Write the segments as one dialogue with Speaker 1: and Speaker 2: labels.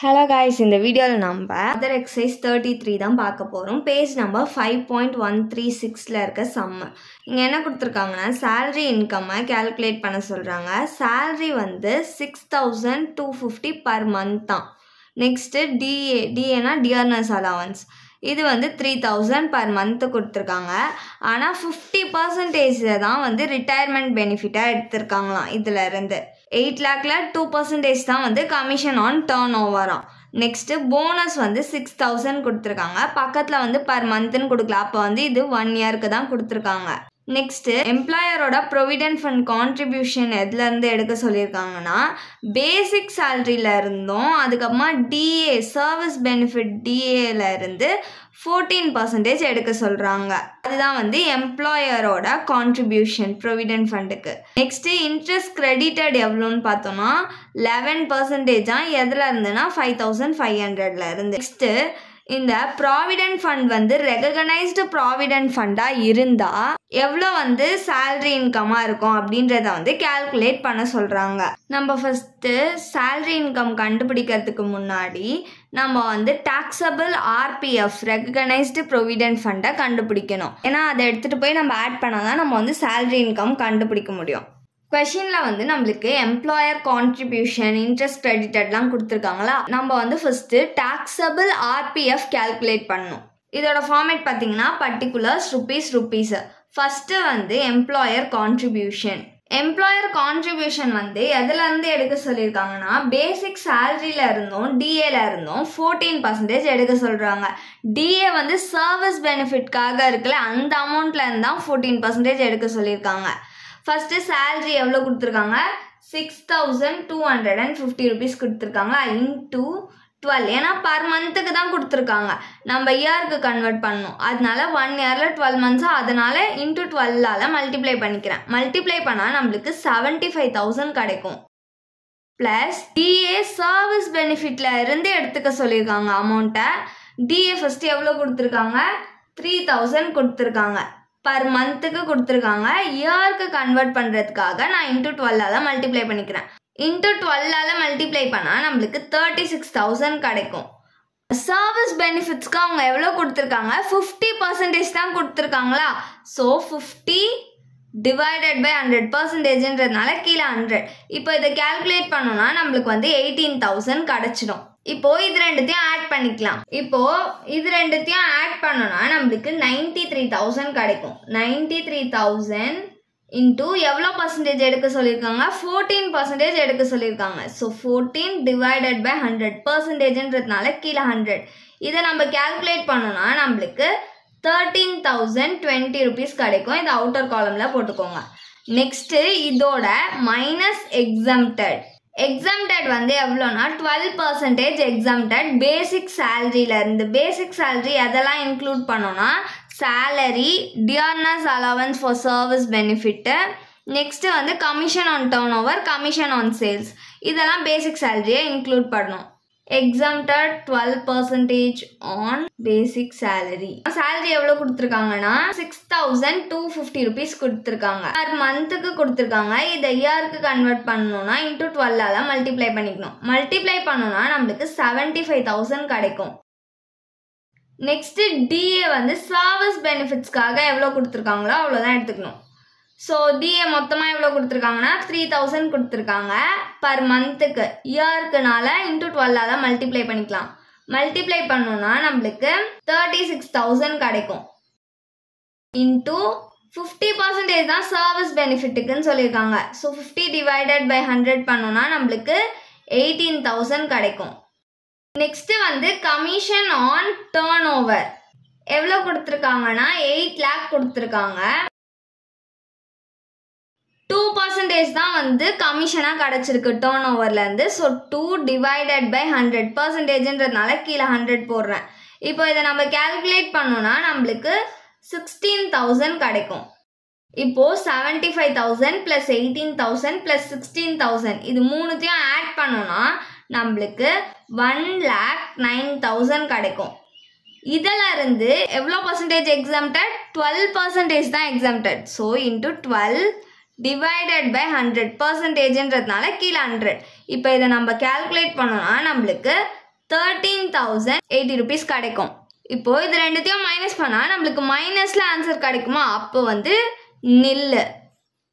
Speaker 1: Hello guys, இந்த வீடியோவில் நம்ம other exercise 33 தான் பார்க்க போகிறோம். பேஜ் நம்பர் 5.136ல இருக்க சம்மு. இங்கே என்ன கொடுத்துருக்காங்கன்னா salary income calculate பண்ண சொல்கிறாங்க. salary வந்து 6,250 per month தான். நெக்ஸ்ட்டு டிஏனா டியர்னஸ் அலவன்ஸ், இது வந்து 3,000 per month கொடுத்துருக்காங்க. ஆனால் 50% தான் வந்து ரிட்டையர்மெண்ட் பெனிஃபிட்டாக எடுத்திருக்காங்களாம். இதில் இருந்து 8 lakhல 2% தான் வந்து கமிஷன் ஆன் டர்ன் ஓவராம். நெக்ஸ்ட்டு போனஸ் வந்து 6,000 கொடுத்துருக்காங்க. பக்கத்தில் வந்து பர் மந்த்னு கொடுக்கல, அப்போ வந்து இது 1 yearக்கு தான் கொடுத்துருக்காங்க. நெக்ஸ்ட்டு எம்ப்ளாயரோட ப்ரொவிடென்ட் ஃபண்ட் கான்ட்ரிபியூஷன் எதுலேருந்து எடுக்க சொல்லியிருக்காங்கன்னா பேசிக் சேலரியில் இருந்தும் அதுக்கப்புறமா டிஏ சர்வீஸ் பெனிஃபிட் டிஏல இருந்து 14% எடுக்க சொல்கிறாங்க. அதுதான் வந்து எம்ப்ளாயரோட கான்ட்ரிபியூஷன் ப்ரொவிடென்ட் ஃபண்டுக்கு. நெக்ஸ்ட்டு இன்ட்ரெஸ்ட் கிரெடிட்டட் எவ்வளோன்னு பார்த்தோம்னா 11% எதில் இருந்துன்னா 5,500ல இருந்து. நெக்ஸ்ட்டு இந்த ப்ராவிடென்ட் ஃபண்ட் வந்து ரெகனைஸ்டு ப்ராவிடென்ட் ஃபண்டாக இருந்தால் எவ்வளோ வந்து சேலரி இன்கமாக இருக்கும் அப்படின்றத வந்து கேல்குலேட் பண்ண சொல்கிறாங்க. நம்ம ஃபஸ்ட்டு சேலரி இன்கம் கண்டுபிடிக்கிறதுக்கு முன்னாடி நம்ம வந்து டாக்ஸபிள் ஆர்பிஎஃப் ரெகனைஸ்டு ப்ரொவிடென்ட் ஃபண்டை கண்டுபிடிக்கணும். ஏன்னா அதை எடுத்துகிட்டு போய் நம்ம ஆட் பண்ணால் தான் நம்ம வந்து சேலரி இன்கம் கண்டுபிடிக்க முடியும். கொஷினில் வந்து நம்மளுக்கு எம்ப்ளாயர் கான்ட்ரிபியூஷன் இன்ட்ரெஸ்ட் கிரெடிட்டட்லாம் கொடுத்துருக்காங்களா, நம்ம வந்து ஃபஸ்ட்டு டாக்ஸபிள் ஆர்பிஎஃப் கேல்குலேட் பண்ணணும். இதோட ஃபார்மேட் பார்த்தீங்கன்னா பர்டிகுலர்ஸ் ருபீஸ். ஃபஸ்ட்டு வந்து எம்ப்ளாயர் கான்ட்ரிபியூஷன் வந்து எதுலேருந்து எடுக்க சொல்லியிருக்காங்கன்னா பேசிக் சேலரியில் இருந்தும் டிஏல இருந்தும் 14% எடுக்க சொல்கிறாங்க. டிஏ வந்து சர்வீஸ் பெனிஃபிட்காக இருக்குல்ல, அந்த அமௌண்ட்டில் இருந்தால் 14% எடுக்க சொல்லியிருக்காங்க. ஃபஸ்ட்டு சேலரி எவ்வளோ கொடுத்துருக்காங்க, 6,250 rupees கொடுத்துருக்காங்களா, இன்டூ 12. ஏன்னா பர் மந்த்துக்கு தான் கொடுத்துருக்காங்க, நம்ம இயருக்கு கன்வெர்ட் பண்ணணும். அதனால 1 yearல 12 months, அதனால இன்டூ 12ஆல் மல்டிப்ளை பண்ணிக்கிறேன். மல்டிப்ளை பண்ணால் நம்மளுக்கு 75,000 கிடைக்கும். ப்ளஸ் டிஏ சர்வீஸ் பெனிஃபிட்டில் இருந்து எடுத்துக்க சொல்லியிருக்காங்க அமௌண்ட்டை. டிஏ ஃபஸ்ட்டு எவ்வளோ கொடுத்துருக்காங்க, 3,000 கொடுத்துருக்காங்க. பர் மந்த்துக்கு கொடுத்துருக்காங்க. இயருக்கு கன்வெர்ட் பண்ணுறதுக்காக நான் இன்டூ 12ஆல் மல்டிப்ளை பண்ணிக்கிறேன். இன்டூ 12ஆல் மல்டிப்ளை பண்ணால் நம்மளுக்கு 36,000 கிடைக்கும். சர்வீஸ் பெனிஃபிட்ஸ்க்கு அவங்க எவ்வளோ கொடுத்துருக்காங்க, 50% தான் கொடுத்துருக்காங்களா. ஸோ 50 டிவைடட் பை 100%ன்றதுனால கீழே 100. இப்போ இதை கேல்குலேட் பண்ணோன்னா நம்மளுக்கு வந்து 18,000 கிடச்சிடும். இப்போ இது ரெண்டுத்தையும் ஆட் பண்ணிக்கலாம். இப்போ இது ரெண்டுத்தையும் ஆட் பண்ணோன்னா நம்மளுக்கு 93,000 கிடைக்கும். 93,000 இன்டூ எவ்வளோ பர்சன்டேஜ் எடுக்க சொல்லியிருக்காங்க, 14% எடுக்க சொல்லியிருக்காங்க. ஸோ 14 டிவைடட் பை 100%ன்றதுனால கீழே 100. இதை நம்ம கேல்குலேட் பண்ணோன்னா நம்மளுக்கு 13,020 rupees கிடைக்கும். இது அவுட்டர் காலமில் போட்டுக்கோங்க. நெக்ஸ்ட்டு இதோட மைனஸ் எக்ஸம்டட் வந்து எவ்வளோனா 12% எக்ஸம்டட் பேசிக் சேலரியிலேருந்து. பேசிக் சேலரி எதெல்லாம் இன்க்ளூட் பண்ணோன்னா salary, dearness allowance for service benefit, next வந்து commission on turnover, commission on sales, இதெல்லாம் பேசிக் சேலரியை இன்க்ளூட் பண்ணணும். Exempted 12% on basic salary. Salary எவ்வளோ கொடுத்துருக்காங்கன்னா 6,250 rupees கொடுத்துருக்காங்க. பர் மந்த்துக்கு கொடுத்துருக்காங்க. இதை இயருக்கு கன்வெர்ட் பண்ணணும்னா இன்டூ 12ஆல் மல்டிப்ளை பண்ணிக்கணும். மல்டிப்ளை பண்ணோன்னா நம்மளுக்கு 75,000 கிடைக்கும். நெக்ஸ்ட்டு டிஏ வந்து சர்வீஸ் பெனிஃபிட்ஸ்க்காக எவ்வளோ கொடுத்துருக்காங்களோ அவ்வளோதான் எடுத்துக்கணும். ஸோ டிஏ மொத்தமாக எவ்வளோ கொடுத்துருக்காங்கன்னா 3,000 கொடுத்துருக்காங்க பர் மந்த்துக்கு. இயர்க்குனால இன்டூ 12ஆல் மல்டிப்ளை பண்ணிக்கலாம். மல்டிப்ளை பண்ணோன்னா நம்மளுக்கு 36,000 கிடைக்கும். இன்டூ 50% தான் சர்வீஸ் பெனிஃபிட்டுக்குன்னு சொல்லியிருக்காங்க. ஸோ 50 டிவைடட் பை 100 பண்ணோன்னா நம்மளுக்கு 18,000 கிடைக்கும். நெக்ஸ்ட்டு வந்து கமிஷன் ஆன் டர்ன் ஓவர் எவ்வளோ கொடுத்துருக்காங்கன்னா 8 lakh கொடுத்துருக்காங்க. 2% தான் வந்து கமிஷனாக கிடச்சிருக்கு டர்ன் ஓவர்லேருந்து. ஸோ 2 டிவைடட் பை 100%ன்றதுனால கீழே 100 போடுறேன். இப்போ இதை நம்ம கேல்குலேட் பண்ணோன்னா நம்மளுக்கு 16,000 கிடைக்கும். இப்போது 75,000 ப்ளஸ் 18,000 ப்ளஸ் 16,000 இது மூணுத்தையும் ஆட் பண்ணோன்னா நம்மளுக்கு 1,09,000 கிடைக்கும். இதில் இருந்து எவ்வளோ பர்சன்டேஜ் எக்ஸம்டட், 12% தான் exempted. So into 12 divided by 100%ன்றதுனால கீழே 100. இப்போ இதை நம்ம கேல்குலேட் பண்ணோன்னா நம்மளுக்கு 13,080 rupees கிடைக்கும். இப்போ இது ரெண்டுத்தையும் மைனஸ் பண்ணால் நம்மளுக்கு மைனஸில் ஆன்சர் கிடைக்குமா? அப்போ வந்து நில்லு,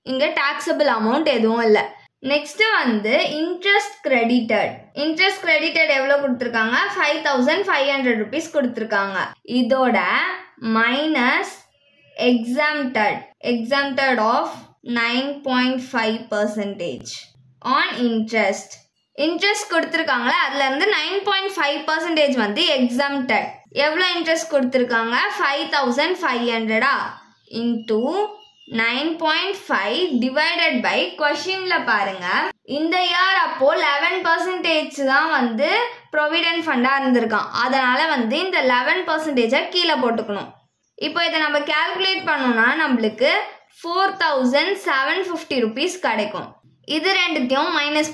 Speaker 1: இங்கே டாக்ஸபிள் அமௌண்ட் எதுவும் இல்லை. நெக்ஸ்ட்டு வந்து இன்ட்ரெஸ்ட் கிரெடிட்டட் எவ்வளோ கொடுத்துருக்காங்க? 5,500 rupees கொடுத்துருக்காங்க. இதோட minus exempted of 9.5% on interest கொடுத்துருக்காங்களே அதுலேருந்து 9.5% வந்து exempted. எவ்வளோ இன்ட்ரெஸ்ட் கொடுத்துருக்காங்க? 5,500 இன்டூ 9.5 டிவைடட் பை கொஷினில் பாருங்க இந்த இயர் அப்போ 11% தான் வந்து ப்ரொவிடென்ட் ஃபண்டாக இருந்திருக்கான். அதனால வந்து இந்த 11% கீழே போட்டுக்கணும். இப்போ இதை நம்ம கால்குலேட் பண்ணோம்னா நம்மளுக்கு 4,750 rupees கிடைக்கும். இது ரெண்டுத்தையும் மைனஸ்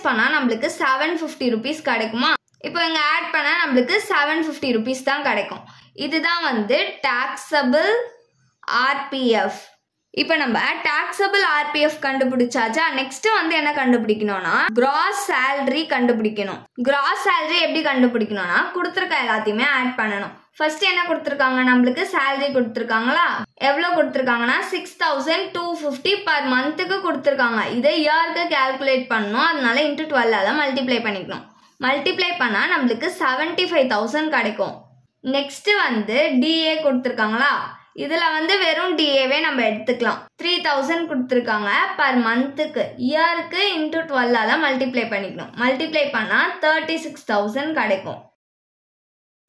Speaker 1: பண்ணால் நம்மளுக்கு 750 rupees கிடைக்குமா? இப்போ இங்கே ஆட் பண்ணால் நம்மளுக்கு 750 rupees தான் கிடைக்கும். இதுதான் வந்து டாக்ஸபிள் RPF. இப்போ நம்ம டாக்ஸபிள் RPF கண்டுபிடிச்சாச்சா? நெக்ஸ்ட் வந்து என்ன கண்டுபிடிக்கணும்னா கிராஸ் சேலரி கண்டுபிடிக்கணும். கிராஸ் சேலரி எப்படி கண்டுபிடிக்கணும்னா கொடுத்துருக்க எல்லாத்தையுமே ஆட் பண்ணணும். ஃபர்ஸ்ட் என்ன கொடுத்துருக்காங்க? நம்மளுக்கு சேலரி கொடுத்துருக்காங்களா? எவ்வளோ கொடுத்துருக்காங்கன்னா 6,250 பர் மந்த்துக்கு கொடுத்துருக்காங்க. இதை இயருக்கு கால்குலேட் பண்ணணும். அதனால இன்ட்டு 12 மல்டிப்ளை பண்ணிக்கணும். மல்டிப்ளை பண்ணால் நம்மளுக்கு 75,000 கிடைக்கும். நெக்ஸ்ட் வந்து டிஏ கொடுத்துருக்காங்களா? இதில் வந்து வெறும் டிஏவே நம்ம எடுத்துக்கலாம். 3,000 கொடுத்துருக்காங்க பர் மந்த்துக்கு. இயருக்கு இன்ட்டு 12 மல்டிப்ளை பண்ணிக்கணும். மல்டிப்ளை பண்ணால் 36,000 கிடைக்கும்.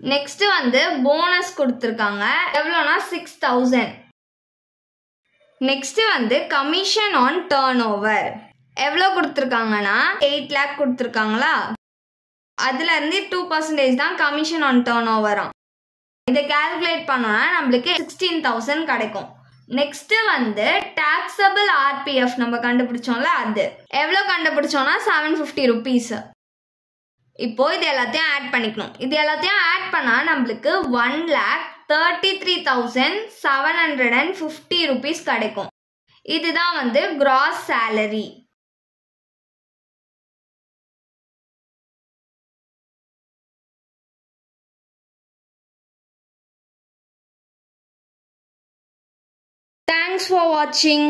Speaker 1: நெக்ஸ்ட் வந்து போனஸ் கொடுத்துருக்காங்க. எவ்வளோனா 6,000. நெக்ஸ்ட் வந்து கமிஷன் ஆன் டர்ன் ஓவர் எவ்வளோ கொடுத்துருக்காங்கன்னா 8 lakh கொடுத்துருக்காங்களா? அதுலேருந்து 2% தான் கமிஷன் ஆன் டர்ன் ஓவரா. இதை கால்குலேட் பண்ணோம்னா நம்மளுக்கு 16,000 கிடைக்கும். நெக்ஸ்ட் வந்து டாக்ஸபிள் RPF நம்ம கண்டுபிடிச்சோம்ல, அது எவ்வளோ கண்டுபிடிச்சோம்னா 750 rupees. இப்போ இது எல்லாத்தையும் ஆட் பண்ணிக்கணும். இது எல்லாத்தையும் ஆட் பண்ணால் நம்மளுக்கு 1,33,750 rupees கிடைக்கும். இதுதான் வந்து cross salary. Thanks for watching.